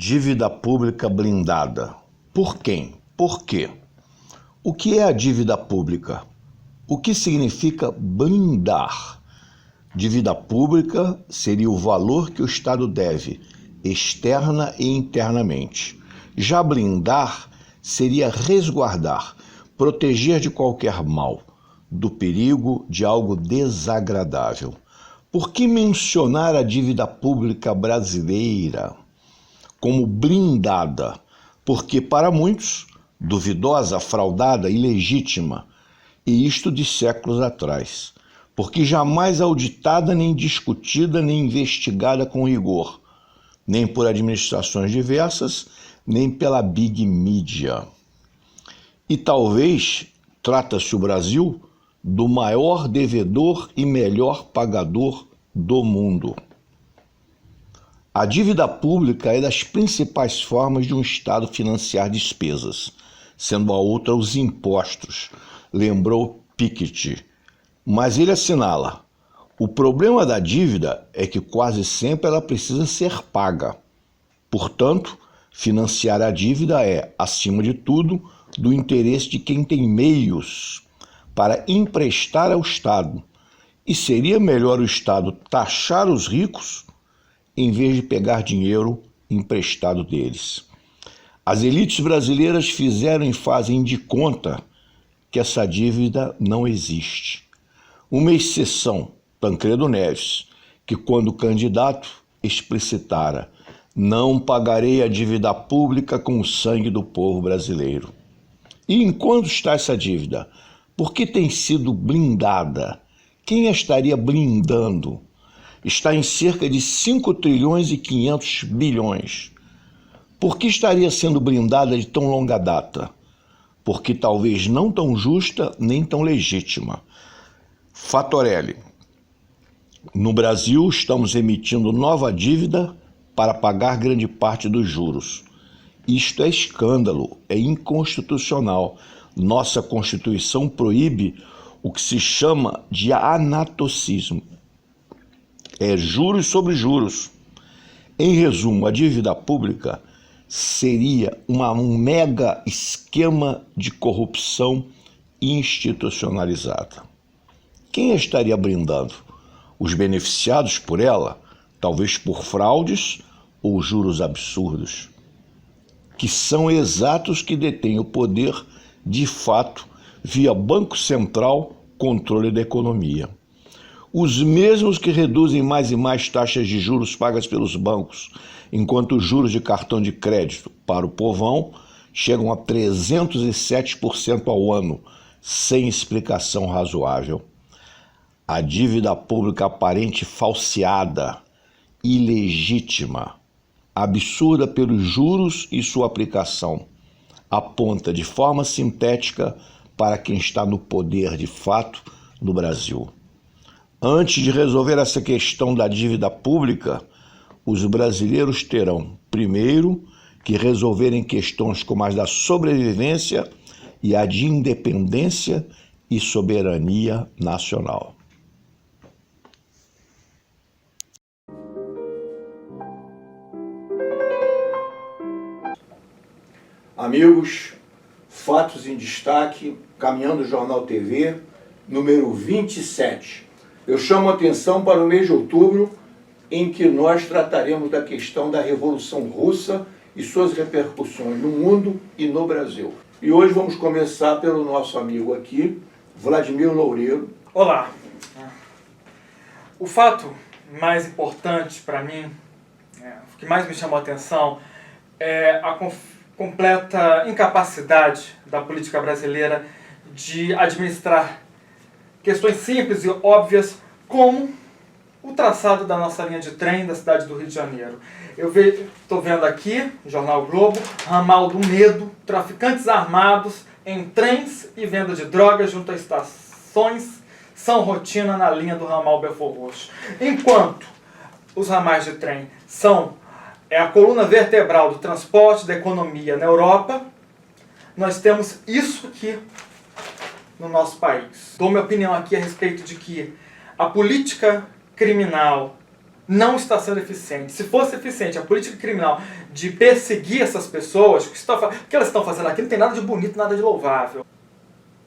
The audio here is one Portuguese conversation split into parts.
Dívida pública blindada. Por quem? Por quê? O que é a dívida pública? O que significa blindar? Dívida pública seria o valor que o Estado deve, externa e internamente. Já blindar seria resguardar, proteger de qualquer mal, do perigo de algo desagradável. Por que mencionar a dívida pública brasileira como blindada? Porque para muitos, duvidosa, fraudada, ilegítima, e isto de séculos atrás. Porque jamais auditada, nem discutida, nem investigada com rigor, nem por administrações diversas, nem pela Big Media. E talvez trata-se o Brasil do maior devedor e melhor pagador do mundo. A dívida pública é das principais formas de um Estado financiar despesas, sendo a outra os impostos, lembrou Piketty. Mas ele assinala: o problema da dívida é que quase sempre ela precisa ser paga. Portanto, financiar a dívida é, acima de tudo, do interesse de quem tem meios para emprestar ao Estado. E seria melhor o Estado taxar os ricos em vez de pegar dinheiro emprestado deles. As elites brasileiras fizeram e fazem de conta que essa dívida não existe. Uma exceção, Tancredo Neves, que quando candidato explicitara: não pagarei a dívida pública com o sangue do povo brasileiro. E em quanto está essa dívida? Por que tem sido blindada? Quem a estaria blindando? Está em cerca de 5 trilhões e 500 bilhões. Por que estaria sendo blindada de tão longa data? Porque talvez não tão justa nem tão legítima. Fatorelli: no Brasil estamos emitindo nova dívida para pagar grande parte dos juros. Isto é escândalo, é inconstitucional. Nossa Constituição proíbe o que se chama de anatocismo. É juros sobre juros. Em resumo, a dívida pública seria um mega esquema de corrupção institucionalizada. Quem a estaria blindando? Os beneficiados por ela? Talvez por fraudes ou juros absurdos, que são exatos que detêm o poder, de fato, via Banco Central, controle da economia. Os mesmos que reduzem mais e mais taxas de juros pagas pelos bancos, enquanto os juros de cartão de crédito para o povão chegam a 307% ao ano, sem explicação razoável. A dívida pública aparente falseada, ilegítima, absurda pelos juros e sua aplicação, aponta de forma sintética para quem está no poder de fato no Brasil. Antes de resolver essa questão da dívida pública, os brasileiros terão, primeiro, que resolverem questões como as da sobrevivência e a de independência e soberania nacional. Amigos, fatos em destaque, Caminhando Jornal TV, número 27. Eu chamo a atenção para o mês de outubro, em que nós trataremos da questão da Revolução Russa e suas repercussões no mundo e no Brasil. E hoje vamos começar pelo nosso amigo aqui, Vladimir Loureiro. Olá. O fato mais importante para mim, o que mais me chamou a atenção, é a completa incapacidade da política brasileira de administrar questões simples e óbvias, como o traçado da nossa linha de trem da cidade do Rio de Janeiro. Eu estou vendo aqui, Jornal Globo, ramal do medo, traficantes armados em trens e venda de drogas junto a estações são rotina na linha do ramal Belford Roxo. Enquanto os ramais de trem são a coluna vertebral do transporte, da economia na Europa, nós temos isso aqui no nosso país. Dou minha opinião aqui a respeito de que a política criminal não está sendo eficiente. Se fosse eficiente a política criminal de perseguir essas pessoas, o que elas estão fazendo aqui não tem nada de bonito, nada de louvável.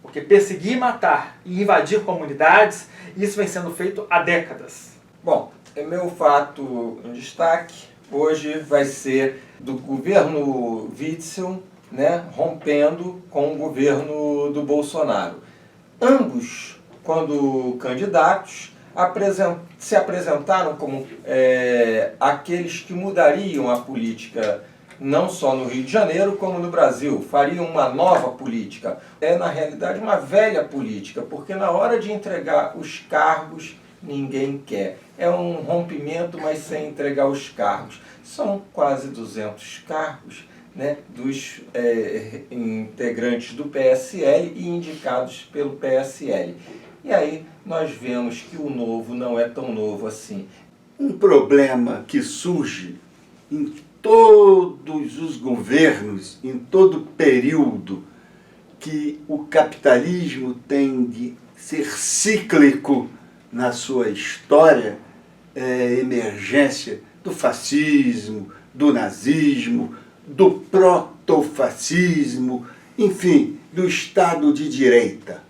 Porque perseguir, matar e invadir comunidades, isso vem sendo feito há décadas. Bom, meu fato em destaque hoje vai ser do governo Witzel, né, rompendo com o governo do Bolsonaro. Ambos, quando candidatos, se apresentaram como aqueles que mudariam a política não só no Rio de Janeiro, como no Brasil, fariam uma nova política. É, na realidade, uma velha política, porque na hora de entregar os cargos, ninguém quer. É um rompimento, mas sem entregar os cargos. São quase 200 cargos, né, dos integrantes do PSL e indicados pelo PSL. E aí nós vemos que o novo não é tão novo assim. Um problema que surge em todos os governos, em todo período que o capitalismo tem de ser cíclico na sua história, é a emergência do fascismo, do nazismo, do protofascismo, enfim, do Estado de Direita.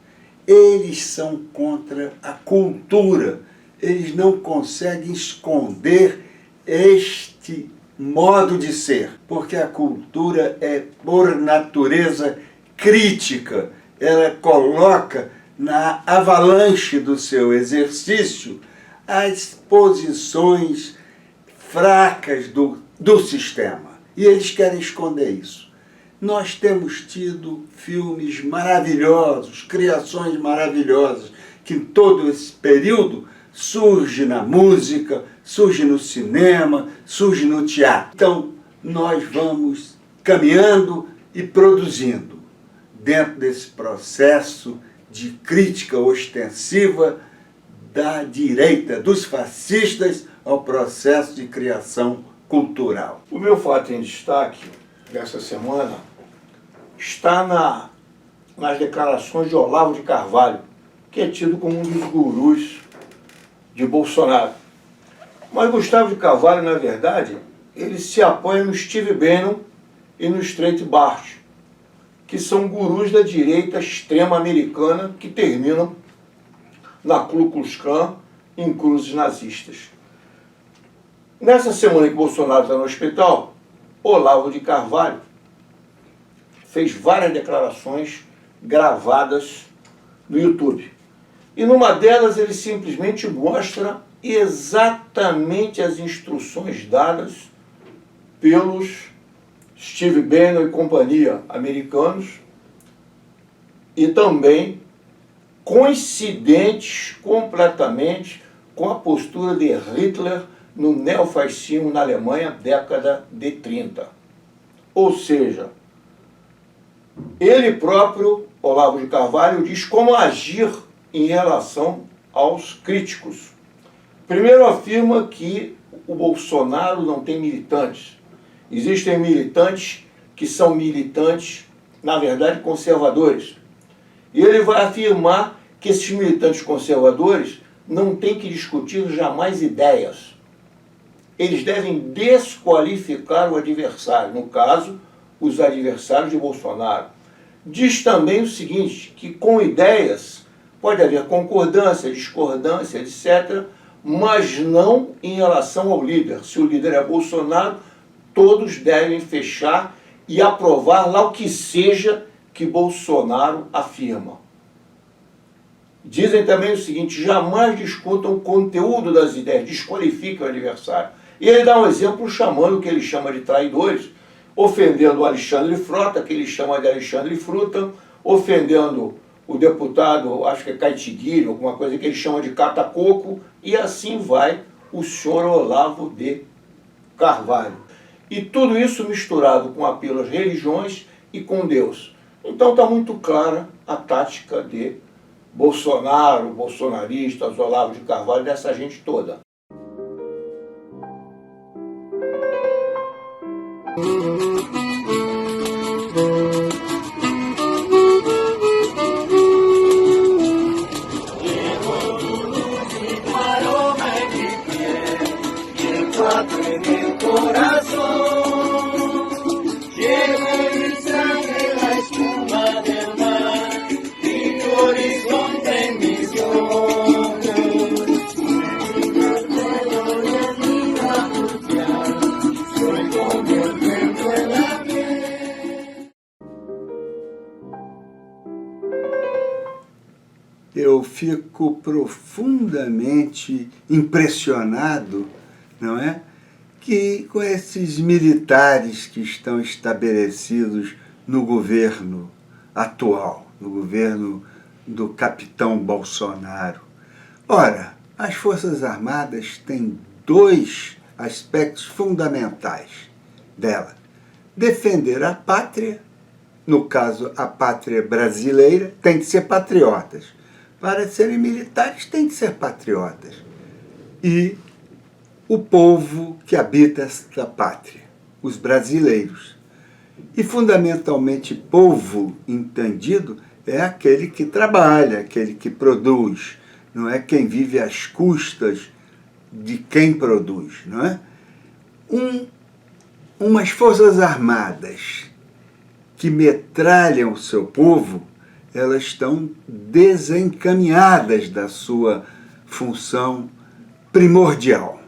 Eles são contra a cultura, eles não conseguem esconder este modo de ser, porque a cultura é, por natureza, crítica. Ela coloca na avalanche do seu exercício as posições fracas do sistema. E eles querem esconder isso. Nós temos tido filmes maravilhosos, criações maravilhosas, que em todo esse período surge na música, surge no cinema, surge no teatro. Então, nós vamos caminhando e produzindo dentro desse processo de crítica ostensiva da direita, dos fascistas, ao processo de criação cultural. O meu fato em destaque dessa semana está nas declarações de Olavo de Carvalho, que é tido como um dos gurus de Bolsonaro. Mas Gustavo de Carvalho, na verdade, ele se apoia no Steve Bannon e no Straight Bart, que são gurus da direita extrema americana que terminam na Ku Klux Klan em cruzes nazistas. Nessa semana que Bolsonaro está no hospital, Olavo de Carvalho fez várias declarações gravadas no YouTube. E numa delas ele simplesmente mostra exatamente as instruções dadas pelos Steve Bannon e companhia americanos, e também coincidentes completamente com a postura de Hitler no neofascismo na Alemanha, década de 30. Ou seja, ele próprio, Olavo de Carvalho, diz como agir em relação aos críticos. Primeiro afirma que o Bolsonaro não tem militantes. Existem militantes que são militantes, na verdade, conservadores. E ele vai afirmar que esses militantes conservadores não têm que discutir jamais ideias. Eles devem desqualificar o adversário, no caso, os adversários de Bolsonaro. Diz também o seguinte, que com ideias pode haver concordância, discordância, etc., mas não em relação ao líder. Se o líder é Bolsonaro, todos devem fechar e aprovar lá o que seja que Bolsonaro afirma. Dizem também o seguinte, jamais discutam o conteúdo das ideias, desqualificam o adversário. E ele dá um exemplo chamando o que ele chama de traidores, ofendendo o Alexandre Frota, que ele chama de Alexandre Fruta, ofendendo o deputado, acho que é Caetiguilho, alguma coisa que ele chama de cata-coco, e assim vai o senhor Olavo de Carvalho. E tudo isso misturado com apelo às religiões e com Deus. Então está muito clara a tática de Bolsonaro, bolsonaristas, Olavo de Carvalho, dessa gente toda. lato en el corazón. Llevo en mi sangre la espuma del mar y tu horizonte en mis ojos. Soy como el viento en la piel. Eu fico profundamente impressionado, não é? Que com esses militares que estão estabelecidos no governo atual, no governo do capitão Bolsonaro. Ora, as Forças Armadas têm dois aspectos fundamentais dela: defender a pátria, no caso a pátria brasileira, tem que ser patriotas. Para serem militares, tem que ser patriotas. E o povo que habita esta pátria, os brasileiros. E, fundamentalmente, povo entendido é aquele que trabalha, aquele que produz, não é quem vive às custas de quem produz, não é? Umas Forças Armadas que metralham o seu povo, elas estão desencaminhadas da sua função primordial.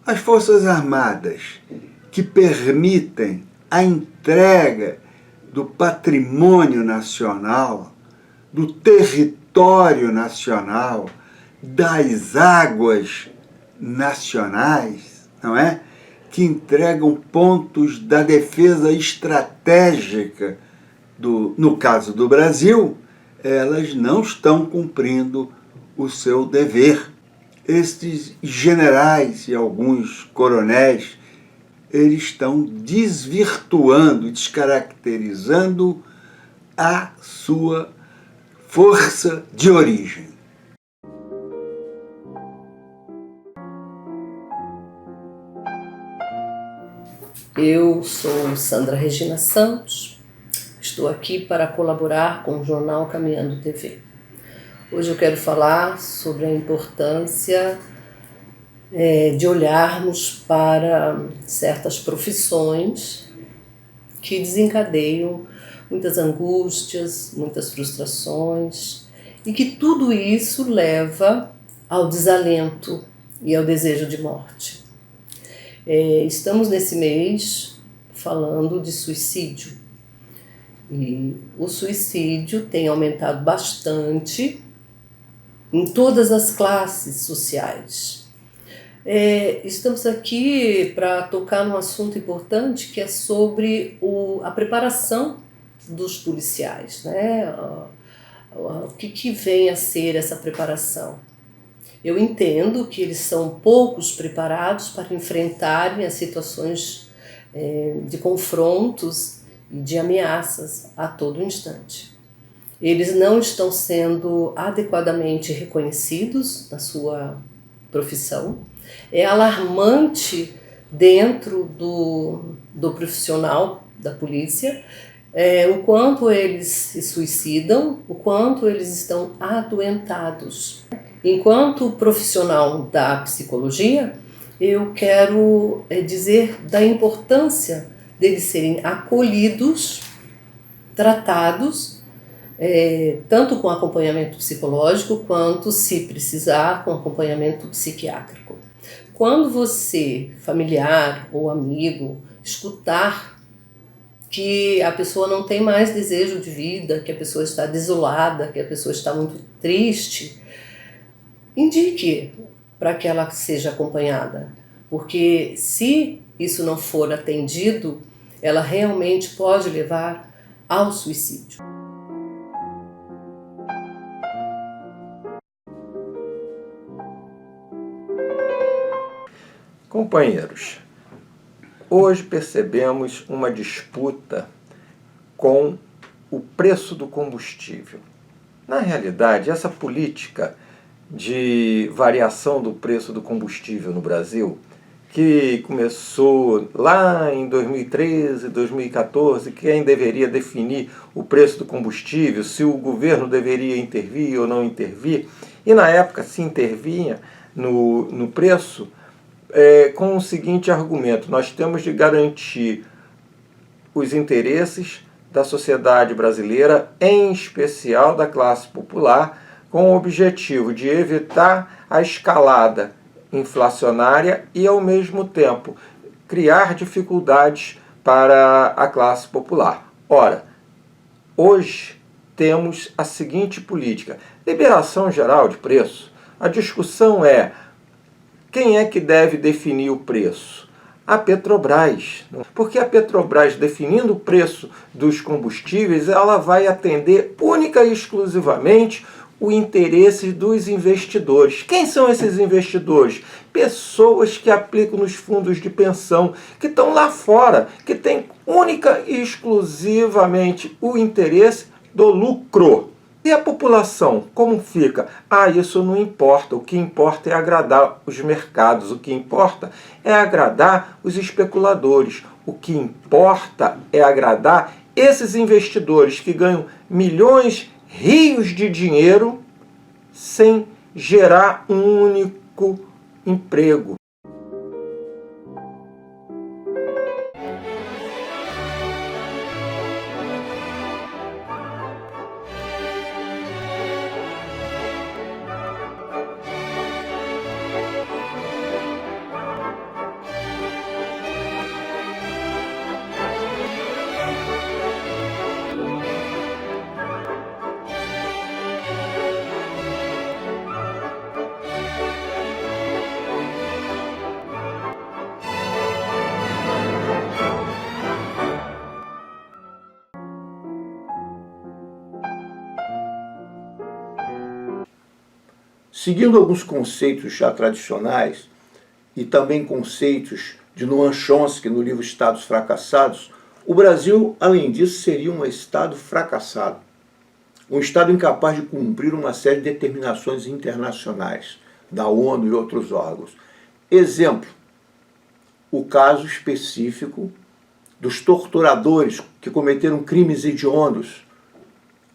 As Forças Armadas que permitem a entrega do patrimônio nacional, do território nacional, das águas nacionais, não é? Que entregam pontos da defesa estratégica, no caso do Brasil, elas não estão cumprindo o seu dever. Estes generais e alguns coronéis, eles estão desvirtuando, descaracterizando a sua força de origem. Eu sou Sandra Regina Santos, estou aqui para colaborar com o jornal Caminhando TV. Hoje eu quero falar sobre a importância de olharmos para certas profissões que desencadeiam muitas angústias, muitas frustrações e que tudo isso leva ao desalento e ao desejo de morte. Estamos nesse mês falando de suicídio e o suicídio tem aumentado bastante em todas as classes sociais. Estamos aqui para tocar num assunto importante que é sobre a preparação dos policiais, né? O que vem a ser essa preparação? Eu entendo que eles são poucos preparados para enfrentarem as situações de confrontos e de ameaças a todo instante. Eles não estão sendo adequadamente reconhecidos na sua profissão. É alarmante dentro do profissional da polícia o quanto eles se suicidam, o quanto eles estão adoentados. Enquanto profissional da psicologia, eu quero dizer da importância deles serem acolhidos, tratados, tanto com acompanhamento psicológico, quanto, se precisar, com acompanhamento psiquiátrico. Quando você, familiar ou amigo, escutar que a pessoa não tem mais desejo de vida, que a pessoa está desolada, que a pessoa está muito triste, indique para que ela seja acompanhada, porque se isso não for atendido, ela realmente pode levar ao suicídio. Companheiros, hoje percebemos uma disputa com o preço do combustível. Na realidade, essa política de variação do preço do combustível no Brasil, que começou lá em 2013, 2014, quem deveria definir o preço do combustível, se o governo deveria intervir ou não intervir, e na época se intervinha no preço, com o seguinte argumento: nós temos de garantir os interesses da sociedade brasileira, em especial da classe popular, com o objetivo de evitar a escalada inflacionária e, ao mesmo tempo, criar dificuldades para a classe popular. Ora, hoje temos a seguinte política: liberação geral de preço. A discussão é: quem é que deve definir o preço? A Petrobras. Porque a Petrobras, definindo o preço dos combustíveis, ela vai atender única e exclusivamente o interesse dos investidores. Quem são esses investidores? Pessoas que aplicam nos fundos de pensão, que estão lá fora, que têm única e exclusivamente o interesse do lucro. E a população, como fica? Isso não importa. O que importa é agradar os mercados. O que importa é agradar os especuladores. O que importa é agradar esses investidores que ganham milhões, rios de dinheiro sem gerar um único emprego. Seguindo alguns conceitos já tradicionais e também conceitos de Noam Chomsky no livro Estados Fracassados, o Brasil, além disso, seria um Estado fracassado. Um Estado incapaz de cumprir uma série de determinações internacionais da ONU e outros órgãos. Exemplo, o caso específico dos torturadores que cometeram crimes hediondos,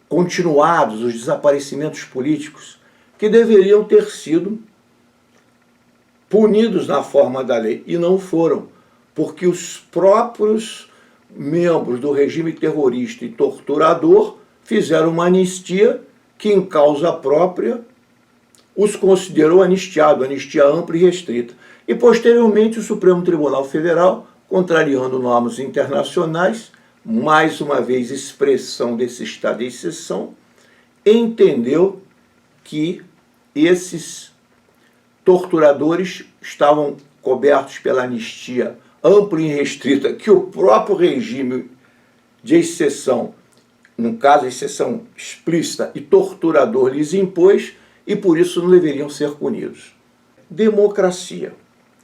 continuados, os desaparecimentos políticos, que deveriam ter sido punidos na forma da lei, e não foram, porque os próprios membros do regime terrorista e torturador fizeram uma anistia que, em causa própria, os considerou anistiados, anistia ampla e restrita. E, posteriormente, o Supremo Tribunal Federal, contrariando normas internacionais, mais uma vez expressão desse estado de exceção, entendeu que esses torturadores estavam cobertos pela anistia ampla e restrita que o próprio regime de exceção, no caso a exceção explícita e torturador, lhes impôs, e por isso não deveriam ser punidos. Democracia.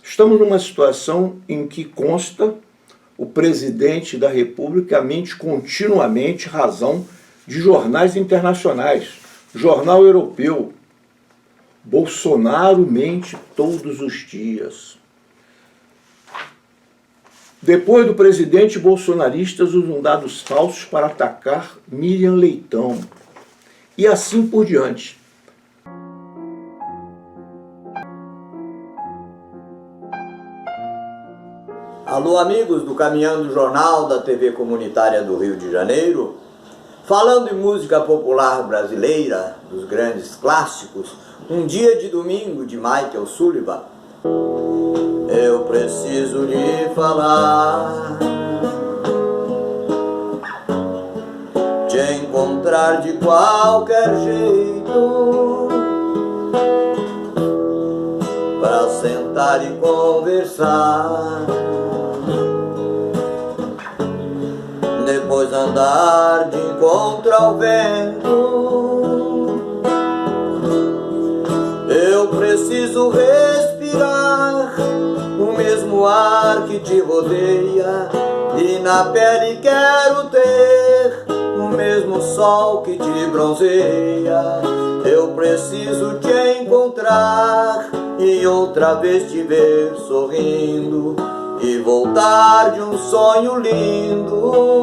Estamos numa situação em que consta o presidente da República mente continuamente razão de jornais internacionais. Jornal europeu, Bolsonaro mente todos os dias. Depois do presidente, bolsonaristas usam dados falsos para atacar Miriam Leitão. E assim por diante. Alô, amigos do Caminhando Jornal da TV Comunitária do Rio de Janeiro. Falando em música popular brasileira, dos grandes clássicos, Um Dia de Domingo, de Michael Sullivan. Eu preciso lhe falar, te encontrar de qualquer jeito, pra sentar e conversar, depois andar de encontro ao vento. Eu preciso respirar o mesmo ar que te rodeia, e na pele quero ter o mesmo sol que te bronzeia. Eu preciso te encontrar e outra vez te ver sorrindo, e voltar de um sonho lindo.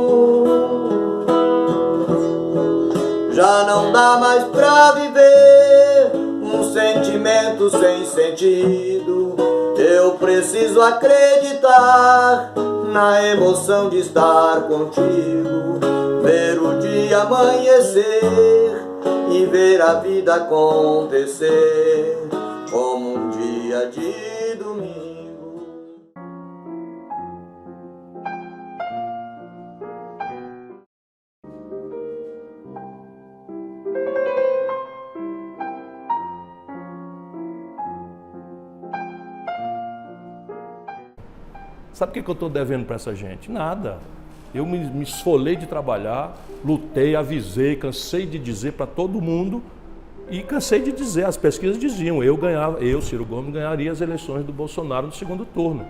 Já não dá mais pra viver um sentimento sem sentido. Eu preciso acreditar na emoção de estar contigo, ver o dia amanhecer e ver a vida acontecer como um dia de domingo. Sabe o que eu estou devendo para essa gente? Nada. Eu me esfolei de trabalhar, lutei, avisei, cansei de dizer para todo mundo e cansei de dizer, as pesquisas diziam, eu, Ciro Gomes, ganharia as eleições do Bolsonaro no segundo turno.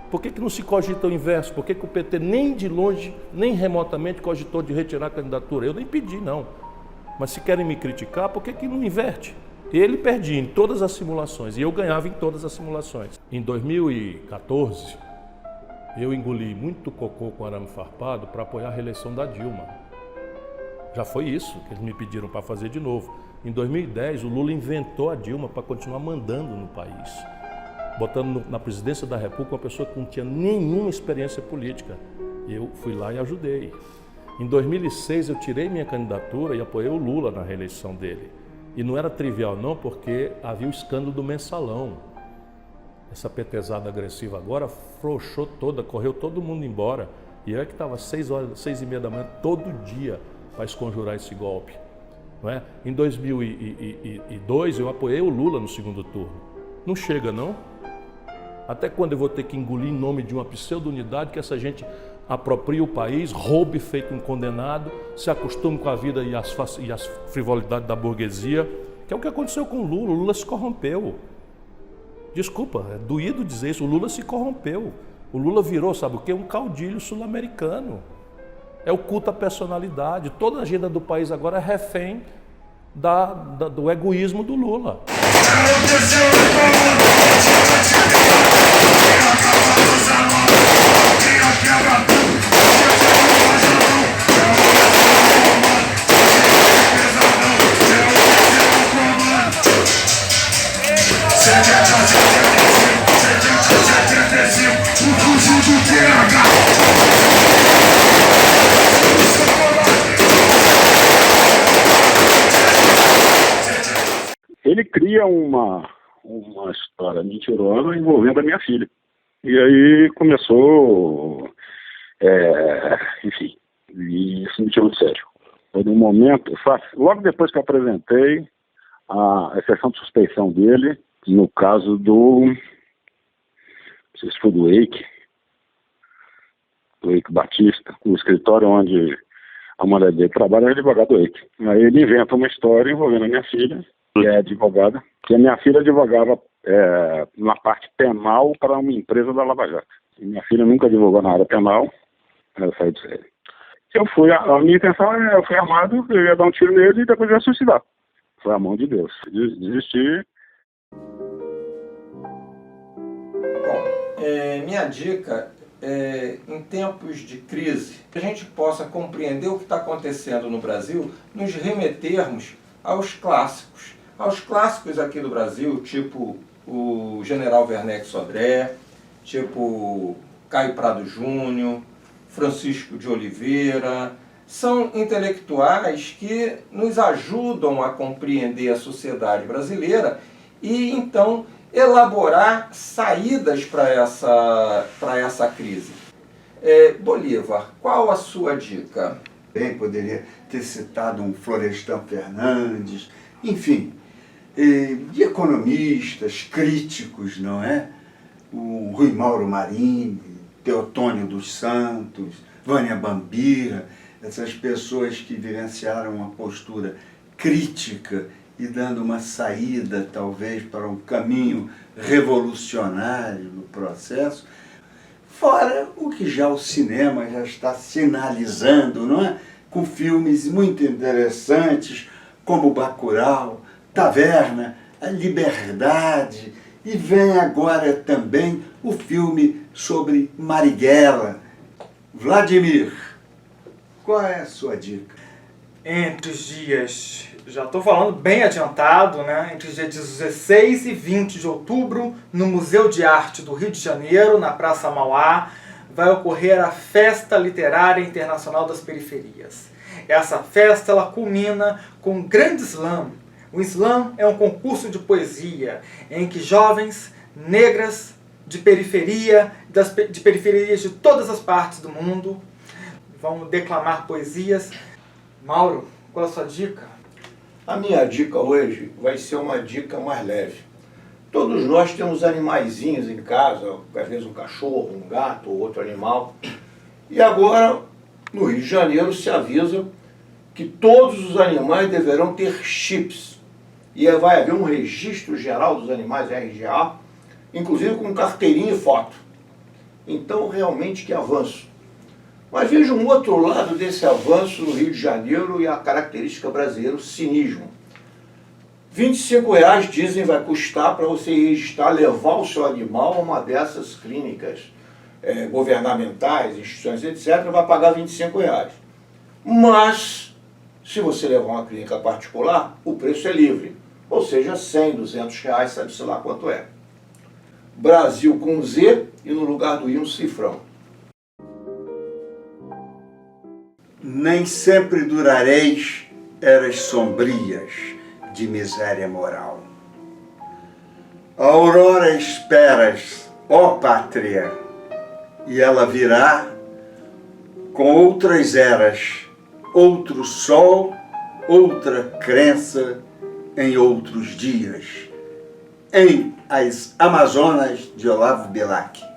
Por que não se cogita o inverso? Por que o PT nem de longe, nem remotamente cogitou de retirar a candidatura? Eu nem pedi, não. Mas se querem me criticar, por que não inverte? Ele perdia em todas as simulações e eu ganhava em todas as simulações. Em 2014, eu engoli muito cocô com arame farpado para apoiar a reeleição da Dilma. Já foi isso que eles me pediram para fazer de novo. Em 2010, o Lula inventou a Dilma para continuar mandando no país, botando na presidência da República uma pessoa que não tinha nenhuma experiência política. Eu fui lá e ajudei. Em 2006, eu tirei minha candidatura e apoiei o Lula na reeleição dele. E não era trivial não, porque havia o escândalo do mensalão. Essa petezada agressiva agora frouxou toda, correu todo mundo embora. E eu é que estava 6h30 da manhã todo dia para esconjurar esse golpe. Não é? Em 2002 eu apoiei o Lula no segundo turno. Não chega não? Até quando eu vou ter que engolir em nome de uma pseudo-unidade que essa gente apropria o país, roube feito um condenado, se acostume com a vida e as frivolidades da burguesia, que é o que aconteceu com o Lula. O Lula se corrompeu. Desculpa, é doído dizer isso, o Lula se corrompeu. O Lula virou, sabe o quê? Um caudilho sul-americano. É o culto à personalidade. Toda a agenda do país agora é refém do egoísmo do Lula. Ele cria uma história mentirosa envolvendo a minha filha. E aí começou, enfim, e isso me tirou de sério. Foi num momento, logo depois que eu apresentei a exceção de suspeição dele, no caso não sei se foi do Eike Batista, o escritório onde a mulher dele trabalha é advogado do Eike. Aí ele inventa uma história envolvendo a minha filha, que é advogada, que a minha filha advogava na parte penal para uma empresa da Lava Jato. E minha filha nunca advogou na área penal, ela saiu de série. A minha intenção eu fui armado, eu ia dar um tiro nele e depois ia suicidar. Foi a mão de Deus. Desisti. Bom, minha dica é, em tempos de crise, que a gente possa compreender o que está acontecendo no Brasil, nos remetermos aos clássicos aqui do Brasil, tipo o General Werneck Sodré, tipo Caio Prado Júnior, Francisco de Oliveira. São intelectuais que nos ajudam a compreender a sociedade brasileira e, então, elaborar saídas para essa crise. Bolívar, qual a sua dica? Bem, poderia ter citado um Florestan Fernandes, enfim, de economistas, críticos, não é? O Rui Mauro Marini, Teotônio dos Santos, Vânia Bambira, essas pessoas que vivenciaram uma postura crítica e dando uma saída, talvez, para um caminho revolucionário no processo, fora o que já o cinema já está sinalizando, não é? Com filmes muito interessantes, como Bacurau, Taverna, A Liberdade, e vem agora também o filme sobre Marighella. Vladimir, qual é a sua dica? entre os dias, já estou falando bem adiantado, né? Entre os dias 16 e 20 de outubro, no Museu de Arte do Rio de Janeiro, na Praça Mauá, vai ocorrer a Festa Literária Internacional das Periferias. Essa festa ela culmina com um grande slam. O slam é um concurso de poesia em que jovens negras de periferia, de periferias de todas as partes do mundo vão declamar poesias. Mauro, qual é a sua dica? A minha dica hoje vai ser uma dica mais leve. Todos nós temos animaizinhos em casa, às vezes um cachorro, um gato ou outro animal. E agora, no Rio de Janeiro, se avisa que todos os animais deverão ter chips. E vai haver um registro geral dos animais, RGA, inclusive com carteirinha e foto. Então, realmente, que avanço. Mas veja um outro lado desse avanço no Rio de Janeiro e a característica brasileira, o cinismo. R$25 dizem vai custar para você registrar, levar o seu animal a uma dessas clínicas governamentais, instituições, etc., vai pagar R$25. Mas, se você levar uma clínica particular, o preço é livre. Ou seja, R$100, R$200, sabe-se lá quanto é. Brasil com Z e no lugar do I um cifrão. Nem sempre durareis eras sombrias de miséria moral. A aurora esperas, ó pátria, e ela virá com outras eras, outro sol, outra crença em outros dias. Em As Amazonas, de Olavo Bilac.